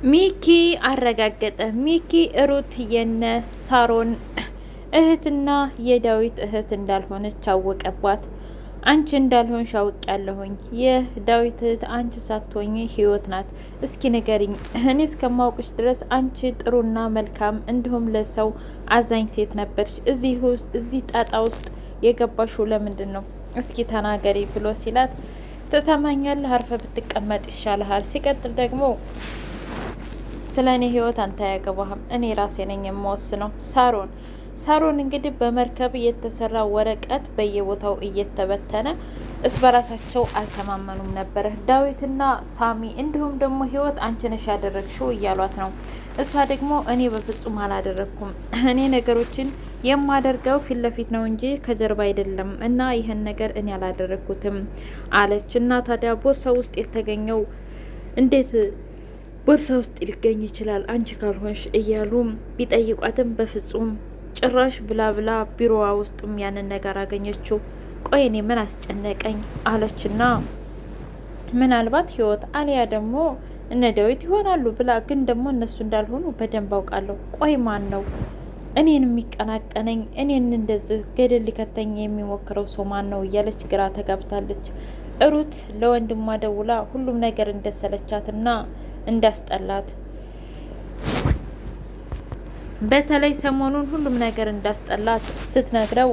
ሚኪ አረጋገጠ። ሚኪ ሩት የነ ሳሮን እህትና የዳዊት እህት እንዳልሆነች አወቀባት። አንቺ እንዳልሆንሽ አውቄያለሁኝ። የዳዊት እህት አንቺ ሳትሆኚ ህይወት ናት። እስኪ ንገሪኝ፣ እኔ እስከማውቅሽ ድረስ አንቺ ጥሩና መልካም እንዲሁም ለሰው አዛኝ ሴት ነበርሽ። እዚህ ጣጣ ውስጥ የገባሽው ለምንድን ነው? እስኪ ተናገሪ ብሎ ሲላት፣ ትሰማኛለህ? አርፈ ብትቀመጥ ይሻልሃል። ሲቀጥል ደግሞ ስለ እኔ ህይወት አንተ አያገባህም። እኔ ራሴ ነኝ የምወስነው። ሳሮን እንግዲህ በመርከብ የተሰራ ወረቀት በየቦታው እየተበተነ እስ በራሳቸው አልተማመኑም ነበረ። ዳዊትና ሳሚ እንዲሁም ደግሞ ህይወት አንቺ ነሽ ያደረግሽው እያሏት ነው። እሷ ደግሞ እኔ በፍጹም አላደረግኩም። እኔ ነገሮችን የማደርገው ፊት ለፊት ነው እንጂ ከጀርባ አይደለም እና ይህን ነገር እኔ አላደረግኩትም አለች። እና ታዲያ ቦርሳ ውስጥ የተገኘው እንዴት ቦርሳ ውስጥ ሊገኝ ይችላል አንቺ ካልሆንሽ እያሉ ቢጠይቋትም በፍጹም ጭራሽ ብላ ቢሮዋ ውስጥም ያንን ነገር አገኘችው። ቆይ እኔ ምን አስጨነቀኝ አለችና ምናልባት ህይወት አሊያ ደግሞ እነ ዳዊት ይሆናሉ ብላ፣ ግን ደግሞ እነሱ እንዳልሆኑ በደንብ አውቃለሁ። ቆይ ማን ነው እኔን የሚቀናቀነኝ? እኔን እንደዚህ ገደል ሊከተኝ የሚሞክረው ሰው ማን ነው እያለች ግራ ተጋብታለች። ሩት ለወንድሟ ደውላ ሁሉም ነገር እንደሰለቻትና እንዳስጠላት፣ በተለይ ሰሞኑን ሁሉም ነገር እንዳስጠላት ስትነግረው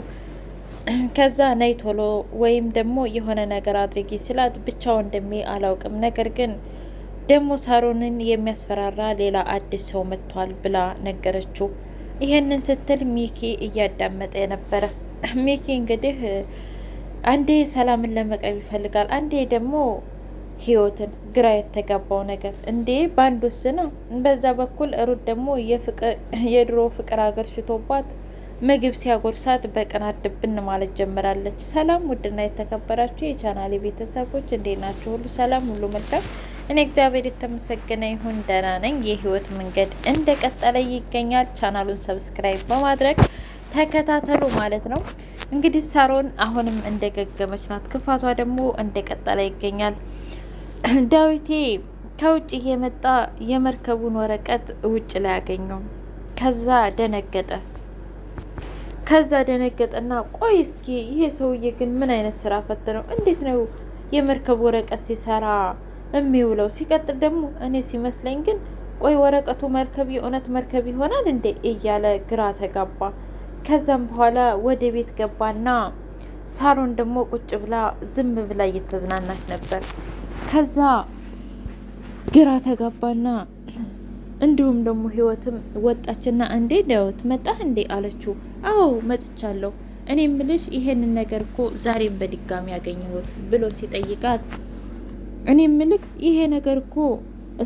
ከዛ ነይ ቶሎ ወይም ደግሞ የሆነ ነገር አድርጊ ስላት ብቻ ወንድሜ አላውቅም፣ ነገር ግን ደግሞ ሳሮንን የሚያስፈራራ ሌላ አዲስ ሰው መጥቷል ብላ ነገረችው። ይሄንን ስትል ሚኪ እያዳመጠ የነበረ ሚኪ እንግዲህ አንዴ ሰላምን ለመቅረብ ይፈልጋል፣ አንዴ ደግሞ ህይወትን። ግራ የተጋባው ነገር እንዴ በአንድ ውስ ነው። በዛ በኩል ሩት ደግሞ የድሮ ፍቅር አገር ሽቶባት ምግብ ሲያጎርሳት በቅናት ድብን ማለት ጀምራለች። ሰላም ውድና የተከበራችሁ የቻናሌ ቤተሰቦች እንዴት ናችሁ? ሁሉ ሰላም፣ ሁሉ መልካም። እኔ እግዚአብሔር የተመሰገነ ይሁን ደህና ነኝ። የህይወት መንገድ እንደቀጠለ ይገኛል። ቻናሉን ሰብስክራይብ በማድረግ ተከታተሉ ማለት ነው። እንግዲህ ሳሮን አሁንም እንደገገመች ናት። ክፋቷ ደግሞ እንደቀጠለ ይገኛል። ዳዊቴ ከውጭ እየመጣ የመርከቡን ወረቀት ውጭ ላይ ያገኘው። ከዛ ደነገጠና ቆይ እስኪ ይሄ ሰውዬ ግን ምን አይነት ስራ ፈት ነው? እንዴት ነው የመርከብ ወረቀት ሲሰራ የሚውለው? ሲቀጥል ደግሞ እኔ ሲመስለኝ ግን ቆይ ወረቀቱ መርከብ የእውነት መርከብ ይሆናል እንዴ እያለ ግራ ተጋባ። ከዛም በኋላ ወደ ቤት ገባና ሳሮን ደግሞ ቁጭ ብላ ዝም ብላ እየተዝናናች ነበር። ከዛ ግራ ተጋባና እንዲሁም ደግሞ ህይወትም ወጣችና እንዴ ዳዊት መጣህ እንዴ አለችው። አዎ መጥቻለሁ። እኔ ምልሽ ይሄንን ነገር እኮ ዛሬም በድጋሚ ያገኘሁት ብሎ ሲጠይቃት፣ እኔ ምልክ ይሄ ነገር እኮ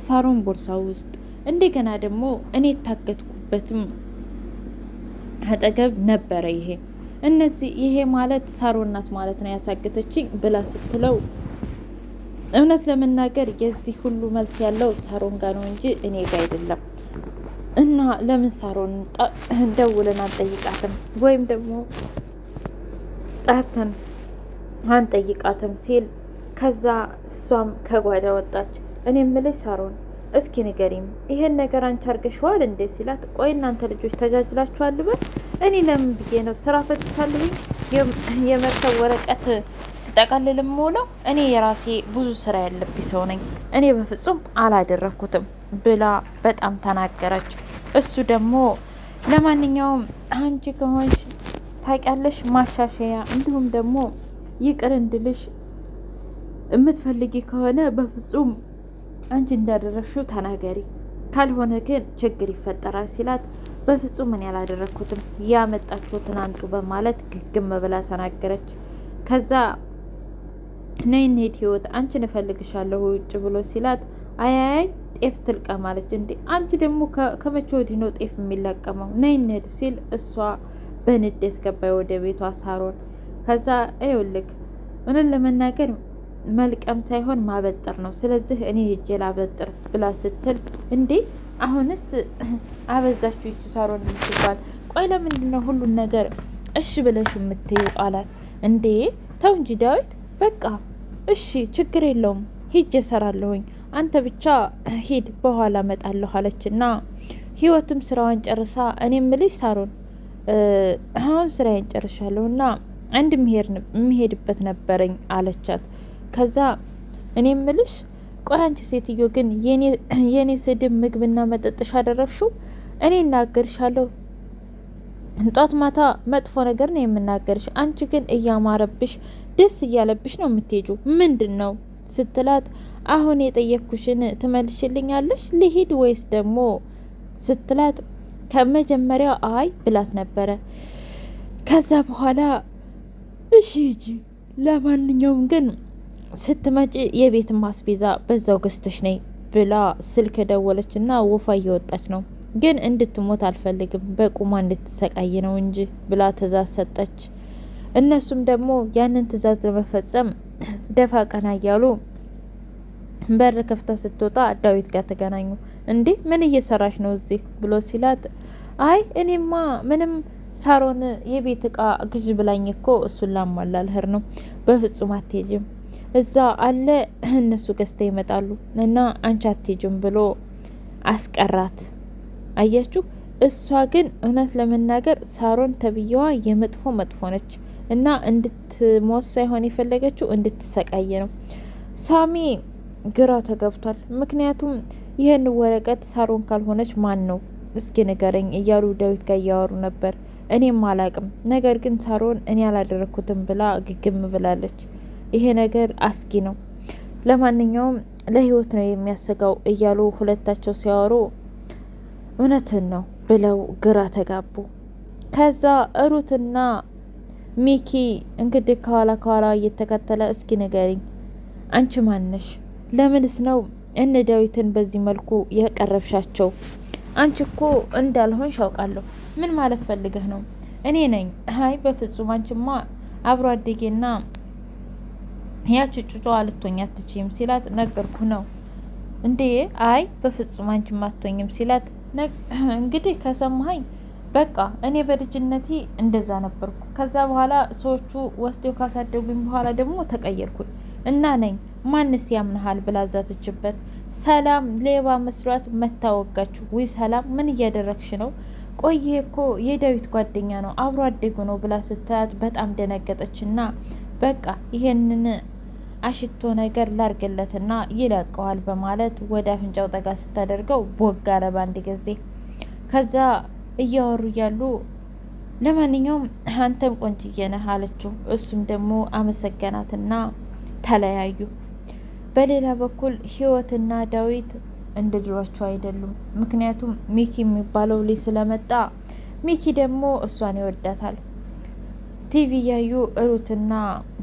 ሳሮን ቦርሳ ውስጥ እንደገና ደግሞ እኔ የታገትኩበትም አጠገብ ነበረ። ይሄ ማለት ሳሮን ናት ማለት ነው ያሳገተችኝ ብላ ስትለው፣ እውነት ለመናገር የዚህ ሁሉ መልስ ያለው ሳሮን ጋር ነው እንጂ እኔ ጋር አይደለም። እና ለምን ሳሮን ደውለን አንጠይቃትም ወይም ደግሞ ጠርተን አንጠይቃትም ሲል፣ ከዛ እሷም ከጓዳ ወጣች። እኔ የምልሽ ሳሮን እስኪ ንገሪም ይሄን ነገር አንቺ አርገሽዋል እንዴ ሲላት፣ ቆይ እናንተ ልጆች ተጃጅላችኋል ልበል? እኔ ለምን ብዬ ነው ስራ ፈትቻለሁ የመርከብ ወረቀት ስጠቀልል የምውለው? እኔ የራሴ ብዙ ስራ ያለብኝ ሰው ነኝ። እኔ በፍጹም አላደረኩትም ብላ በጣም ተናገረች። እሱ ደግሞ ለማንኛውም አንቺ ከሆንሽ ታውቂያለሽ ማሻሻያ እንዲሁም ደግሞ ይቅር እንድልሽ የምትፈልጊ ከሆነ በፍጹም አንቺ እንዳደረግሽው ተናገሪ፣ ካልሆነ ግን ችግር ይፈጠራል ሲላት፣ በፍጹም እኔ ያላደረግኩትም ያመጣችሁትን አንጡ በማለት ግግም ብላ ተናገረች። ከዛ ነይ እንሂድ ህይወት አንቺን እፈልግሻለሁ ውጭ ብሎ ሲላት፣ አያይ ጤፍ ትልቀማለች እንዴ አንቺ ደግሞ ከመቼ ወዲህ ነው ጤፍ የሚለቀመው? ነይ እንሂድ ሲል እሷ በንዴት ገባይ ወደ ቤቷ ሳሮን። ከዛ ይኸውልህ እውነት ለመናገር መልቀም ሳይሆን ማበጠር ነው፣ ስለዚህ እኔ ሄጄ ላበጥር ብላ ስትል፣ እንዴ አሁንስ አበዛችሁ ይቺ ሳሮን የምትባል። ቆይ ለምንድን ነው ሁሉን ነገር እሺ ብለሽ የምትይው አላት። እንዴ ተው እንጂ ዳዊት፣ በቃ እሺ ችግር የለውም ሂጄ እሰራለሁኝ። አንተ ብቻ ሂድ በኋላ እመጣለሁ አለችና ህይወትም ስራዋን ጨርሳ እኔ ምልሽ ሳሮን አሁን ስራዬን ጨርሻለሁ እና አንድ የምሄድበት ነበረኝ አለቻት። ከዛ እኔ ምልሽ ቆይ አንቺ ሴትዮ ግን የኔ ስድብ ምግብና መጠጥሽ አደረግሽው? እኔ እናገርሻለሁ ጧት ማታ መጥፎ ነገር ነው የምናገርሽ። አንቺ ግን እያማረብሽ ደስ እያለብሽ ነው የምትሄጁ ምንድን ነው ስትላት፣ አሁን የጠየቅኩሽን ትመልሽልኛለሽ ልሂድ ወይስ ደግሞ ስትላት፣ ከመጀመሪያ አይ ብላት ነበረ። ከዛ በኋላ እሺ ሂጂ፣ ለማንኛውም ግን ስትመጪ የቤት ማስቤዛ በዛው ገዝተሽ ነይ ብላ ስልክ ደወለች እና ወፋ እየወጣች ነው። ግን እንድትሞት አልፈልግም በቁሟ እንድትሰቃይ ነው እንጂ ብላ ትእዛዝ ሰጠች። እነሱም ደግሞ ያንን ትእዛዝ ለመፈጸም ደፋ ቀና እያሉ በር ከፍታ ስትወጣ ዳዊት ጋር ተገናኙ። እንዴ ምን እየሰራሽ ነው እዚህ ብሎ ሲላት፣ አይ እኔማ ምንም ሳሮን የቤት እቃ ግዥ ብላኝ እኮ እሱን ላሟላልህር ነው። በፍጹም አትሄጅም፣ እዛ አለ እነሱ ገዝተው ይመጣሉ እና አንቺ አትሄጅም ብሎ አስቀራት። አያችሁ፣ እሷ ግን እውነት ለመናገር ሳሮን ተብዬዋ የመጥፎ መጥፎ ነች እና እንድትሞት ሳይሆን የፈለገችው እንድትሰቃየ ነው። ሳሚ ግራ ተገብቷል። ምክንያቱም ይህን ወረቀት ሳሮን ካልሆነች ማን ነው እስኪ ንገረኝ እያሉ ዳዊት ጋር እያወሩ ነበር። እኔም አላቅም፣ ነገር ግን ሳሮን እኔ አላደረኩትም ብላ ግግም ብላለች። ይሄ ነገር አስጊ ነው። ለማንኛውም ለህይወት ነው የሚያሰጋው እያሉ ሁለታቸው ሲያወሩ እውነትን ነው ብለው ግራ ተጋቡ። ከዛ ሩትና ሚኪ እንግዲህ ከኋላ እየተከተለ እስኪ ንገሪኝ አንቺ ማነሽ? ለምንስ ነው እነ ዳዊትን በዚህ መልኩ የቀረብሻቸው? አንቺ እኮ እንዳልሆንሽ አውቃለሁ። ምን ማለት ፈልገህ ነው? እኔ ነኝ? አይ በፍጹም አንቺማ አብሮ አደጌና ያቺ ጩጫዋ ልትሆኝ አትችይም ሲላት፣ ነገርኩ ነው እንዴ? አይ በፍጹም አንቺማ አትሆኝም ሲላት፣ እንግዲህ ከሰማኸኝ በቃ እኔ በልጅነቴ እንደዛ ነበርኩ። ከዛ በኋላ ሰዎቹ ወስደው ካሳደጉኝ በኋላ ደግሞ ተቀየርኩኝ እና ነኝ ማንስ ያምናሃል ብላ ዛተችበት። ሰላም ሌባ መስሏት መታወጋችሁ። ወይ ሰላም ምን እያደረግሽ ነው? ቆይ እኮ የዳዊት ጓደኛ ነው አብሮ አደጉ ነው ብላ ስታያት በጣም ደነገጠችና በቃ ይሄንን አሽቶ ነገር ላርግለትና ይለቀዋል በማለት ወደ አፍንጫው ጠጋ ስታደርገው ቦግ አለ ባንድ ጊዜ። ከዛ እያወሩ እያሉ ለማንኛውም አንተም ቆንጅዬ ነህ አለችው። እሱም ደግሞ አመሰገናትና ተለያዩ። በሌላ በኩል ህይወትና ዳዊት እንደ ድሯቸው አይደሉም። ምክንያቱም ሚኪ የሚባለው ልጅ ስለመጣ፣ ሚኪ ደግሞ እሷን ይወዳታል። ቲቪ ያዩ ሩትና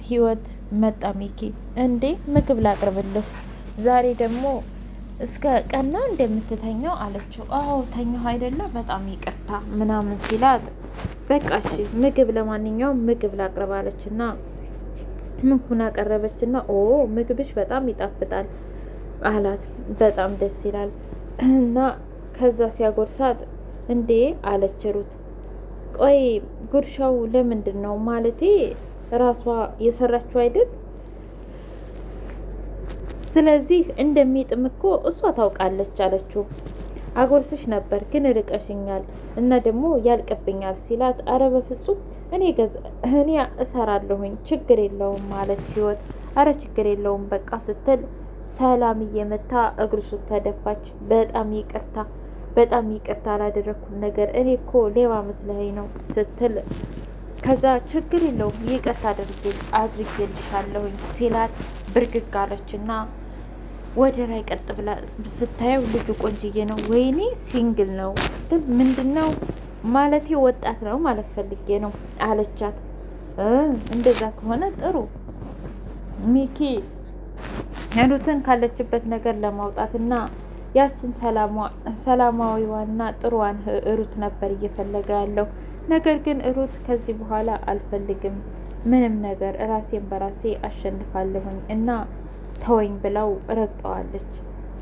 ህይወት መጣ። ሚኪ እንዴ ምግብ ላቅርብልህ፣ ዛሬ ደግሞ እስከ ቀና እንደምትተኛው አለችው። አዎ ተኛሁ አይደለ በጣም ይቅርታ ምናምን ሲላት፣ በቃ እሺ ምግብ ለማንኛውም ምግብ ላቅርብ አለችና ምግቡን አቀረበችና ኦ ምግብሽ በጣም ይጣፍጣል አላት። በጣም ደስ ይላል እና ከዛ ሲያጎርሳት እንዴ አለች ሩት። ቆይ ጉርሻው ለምንድን ነው? ማለቴ ራሷ የሰራችው አይደል? ስለዚህ እንደሚጥም እኮ እሷ ታውቃለች አለችው። አጎርስሽ ነበር ግን ርቀሽኛል እና ደግሞ ያልቅብኛል ሲላት፣ አረ በፍጹም እኔ እሰራለሁኝ ችግር የለውም ማለች ህይወት። አረ ችግር የለውም በቃ ስትል ሰላም እየመታ እግሩ ስር ተደፋች። በጣም ይቅርታ ላደረኩት ነገር እኔ እኮ ሌባ መስለኸኝ ነው ስትል፣ ከዛ ችግር የለውም ይቅርታ አድርጌልሻለሁኝ ሲላት ብርግግ አለችና ወደ ላይ ቀጥ ብላ ስታየው ልጁ ቆንጅዬ ነው። ወይኔ ሲንግል ነው ምንድነው ማለቴ ወጣት ነው ማለት ፈልጌ ነው አለቻት። እንደዛ ከሆነ ጥሩ። ሚኪ ሩትን ካለችበት ነገር ለማውጣትና ያችን ሰላማዊዋና ጥሩዋን ሩት ነበር እየፈለገ ያለው። ነገር ግን ሩት ከዚህ በኋላ አልፈልግም ምንም ነገር ራሴን በራሴ አሸንፋለሁኝ እና ተወኝ ብለው ረግጠዋለች።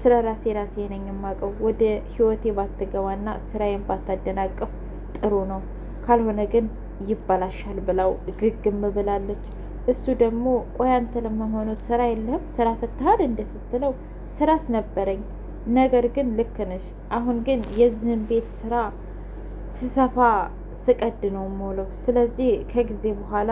ስለ ራሴ ነኝ የማውቀው፣ ወደ ህይወቴ ባትገባና ስራዬን ባታደናቅፍ ጥሩ ነው፣ ካልሆነ ግን ይበላሻል ብለው ግግም ብላለች። እሱ ደግሞ ቆይ አንተ ለመሆኑ ስራ የለህም ስራ ፈትሃል እንደ ስትለው፣ ስራስ ነበረኝ። ነገር ግን ልክ ነሽ። አሁን ግን የዚህን ቤት ስራ ስሰፋ ስቀድ ነው የምውለው። ስለዚህ ከጊዜ በኋላ